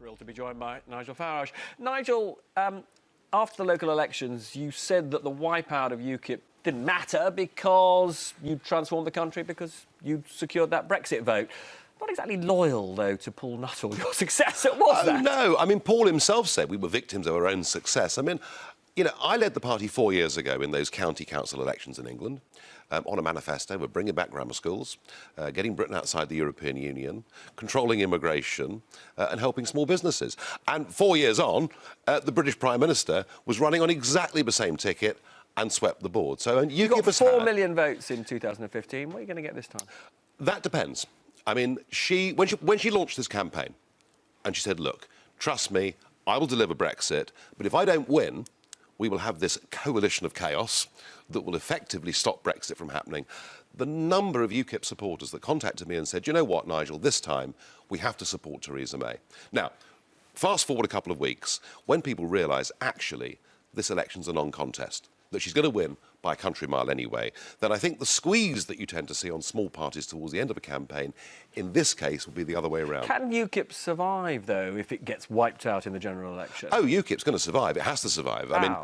Thrilled to be joined by Nigel Farage. Nigel, after the local elections, you said that the wipeout of UKIP didn't matter because you transformed the country, because you secured that Brexit vote. Not exactly loyal, though, to Paul Nuttall, your successor, was that? No, I mean, Paul himself said we were victims of our own success. I mean, you know, I led the party 4 years ago in those county council elections in England on a manifesto. We're bringing back grammar schools, getting Britain outside the European Union, controlling immigration and helping small businesses. And 4 years on, the British Prime Minister was running on exactly the same ticket and swept the board. So you got 4 million votes in 2015. What are you going to get this time? That depends. I mean, when she launched this campaign, and she said, look, trust me, I will deliver Brexit, but if I don't win, we will have this coalition of chaos that will effectively stop Brexit from happening. The number of UKIP supporters that contacted me and said, you know what, Nigel, this time we have to support Theresa May. Now, fast forward a couple of weeks, when people realise, actually, this election's a non-contest, that she's going to win by a country mile anyway, then I think the squeeze that you tend to see on small parties towards the end of a campaign, in this case, will be the other way around. Can UKIP survive, though, if it gets wiped out in the general election? Oh, UKIP's going to survive. It has to survive. How? I mean,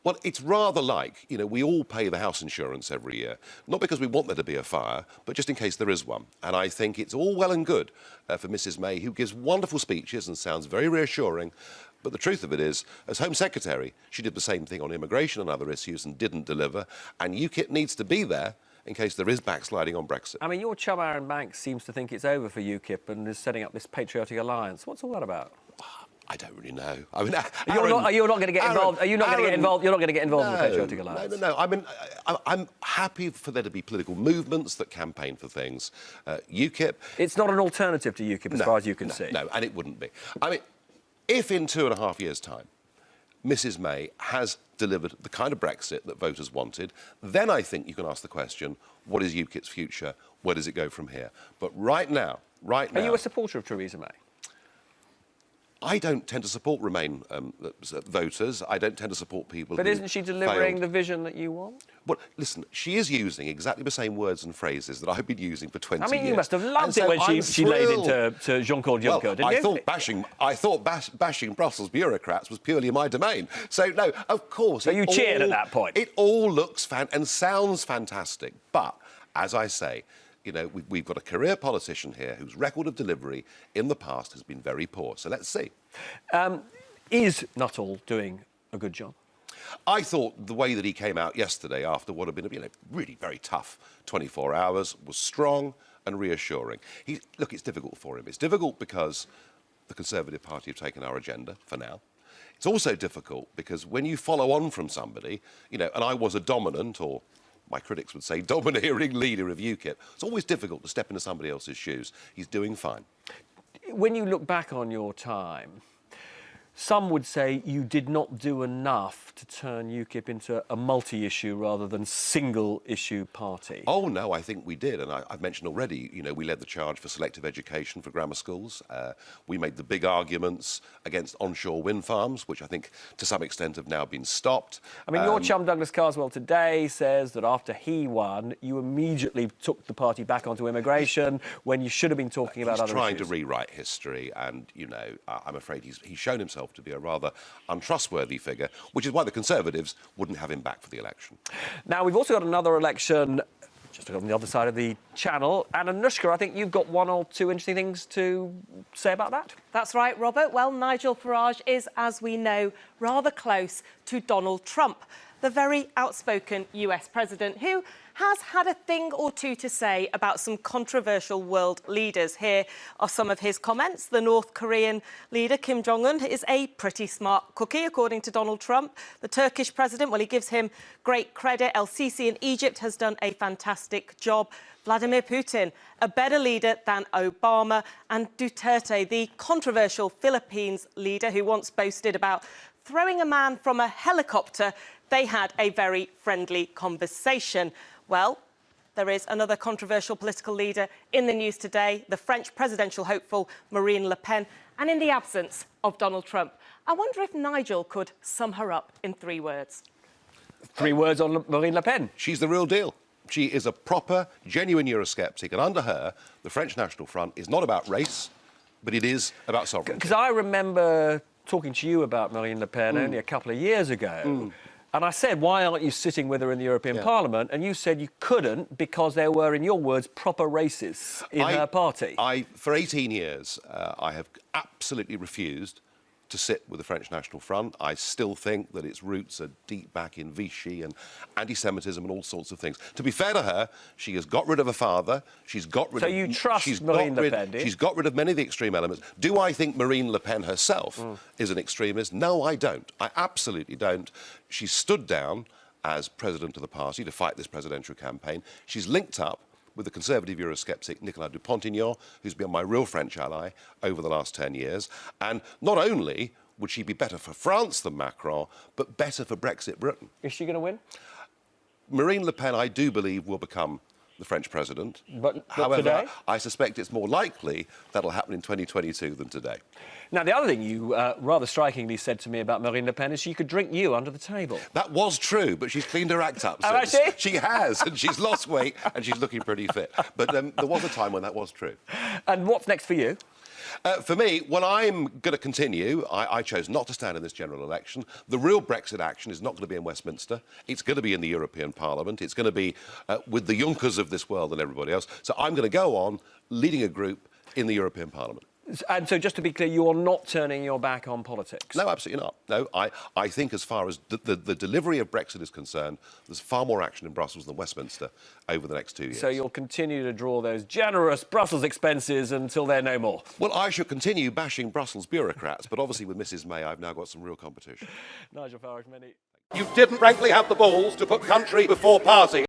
well, it's rather like, you know, we all pay the house insurance every year, not because we want there to be a fire, but just in case there is one. And I think it's all well and good for Mrs May, who gives wonderful speeches and sounds very reassuring. But the truth of it is, as Home Secretary, she did the same thing on immigration and other issues and didn't deliver. And UKIP needs to be there in case there is backsliding on Brexit. I mean, your chum Aaron Banks seems to think it's over for UKIP and is setting up this patriotic alliance. What's all that about? I don't really know. I mean, are you not going to get involved? Are you not going to get involved? You're not going to get involved in the patriotic alliance? No. I mean, I'm happy for there to be political movements that campaign for things. UKIP. It's not an alternative to UKIP, as far as you can see. No, and it wouldn't be. I mean, if in 2.5 years' time, Mrs May has delivered the kind of Brexit that voters wanted, then I think you can ask the question: what is UKIP's future? Where does it go from here? But right now. Are you a supporter of Theresa May? I don't tend to support Remain voters. I don't tend to support people. But isn't she delivering the vision that you want? Well, listen, she is using exactly the same words and phrases that I've been using for 20 years. I mean, you must have loved it when she laid into Jean-Claude Juncker, didn't you? I thought bashing Brussels bureaucrats was purely my domain. So, no, of course. So you cheered at that point? It all looks and sounds fantastic. But, as I say, you know, we've got a career politician here whose record of delivery in the past has been very poor. So let's see. Is Nuttall doing a good job? I thought the way that he came out yesterday after what had been a really very tough 24 hours was strong and reassuring. Look, it's difficult for him. It's difficult because the Conservative Party have taken our agenda for now. It's also difficult because when you follow on from somebody, you know, and I was a dominant, or my critics would say domineering leader of UKIP, it's always difficult to step into somebody else's shoes. He's doing fine. When you look back on your time, some would say you did not do enough to turn UKIP into a multi-issue rather than single-issue party. Oh, no, I think we did. And I've mentioned already, you know, we led the charge for selective education for grammar schools. We made the big arguments against onshore wind farms, which I think to some extent have now been stopped. I mean, your chum Douglas Carswell today says that after he won, you immediately took the party back onto immigration when you should have been talking about other issues. He's trying to rewrite history and, you know, I'm afraid he's shown himself to be a rather untrustworthy figure, which is why the Conservatives wouldn't have him back for the election. Now, we've also got another election just on the other side of the channel. And Anushka, I think you've got one or two interesting things to say about that. That's right, Robert. Well, Nigel Farage is, as we know, rather close to Donald Trump, the very outspoken US president who has had a thing or two to say about some controversial world leaders. Here are some of his comments. The North Korean leader, Kim Jong-un, is a pretty smart cookie, according to Donald Trump. The Turkish president, well, he gives him great credit. El-Sisi in Egypt has done a fantastic job. Vladimir Putin, a better leader than Obama. And Duterte, the controversial Philippines leader who once boasted about throwing a man from a helicopter. They had a very friendly conversation. Well, there is another controversial political leader in the news today, the French presidential hopeful Marine Le Pen, and in the absence of Donald Trump. I wonder if Nigel could sum her up in 3 words. 3 words on Marine Le Pen. She's the real deal. She is a proper, genuine Eurosceptic, and under her, the French National Front is not about race, but it is about sovereignty. Because I remember talking to you about Marine Le Pen only a couple of years ago. And I said, why aren't you sitting with her in the European Parliament? And you said you couldn't because there were, in your words, proper racists in her party. For 18 years, I have absolutely refused to sit with the French National Front. I still think that its roots are deep back in Vichy and anti-Semitism and all sorts of things. To be fair to her, she has got rid of her father. She's got rid of... So you trust Marine Le Pen, do you? She's got rid of many of the extreme elements. Do I think Marine Le Pen herself is an extremist? No, I don't. I absolutely don't. She stood down as president of the party to fight this presidential campaign. She's linked up with the conservative Eurosceptic Nicolas Dupont-Aignan, who's been my real French ally over the last 10 years. And not only would she be better for France than Macron, but better for Brexit Britain. Is she going to win? Marine Le Pen, I do believe, will become the French president. But however, today? I suspect it's more likely that'll happen in 2022 than today. Now, the other thing you rather strikingly said to me about Marine Le Pen is she could drink you under the table. That was true, but she's cleaned her act up Oh, since. has she? She has, and she's lost weight, and she's looking pretty fit. But there was a time when that was true. And what's next for you? For me, well, I'm going to continue. I chose not to stand in this general election. The real Brexit action is not going to be in Westminster. It's going to be in the European Parliament. It's going to be with the Junckers of this world and everybody else. So I'm going to go on leading a group in the European Parliament. And so, just to be clear, you are not turning your back on politics? No, absolutely not. No, I think as far as the delivery of Brexit is concerned, there's far more action in Brussels than Westminster over the next 2 years. So you'll continue to draw those generous Brussels expenses until they're no more? Well, I shall continue bashing Brussels bureaucrats, but obviously with Mrs May, I've now got some real competition. Nigel Farage, many... You didn't, frankly, have the balls to put country before party.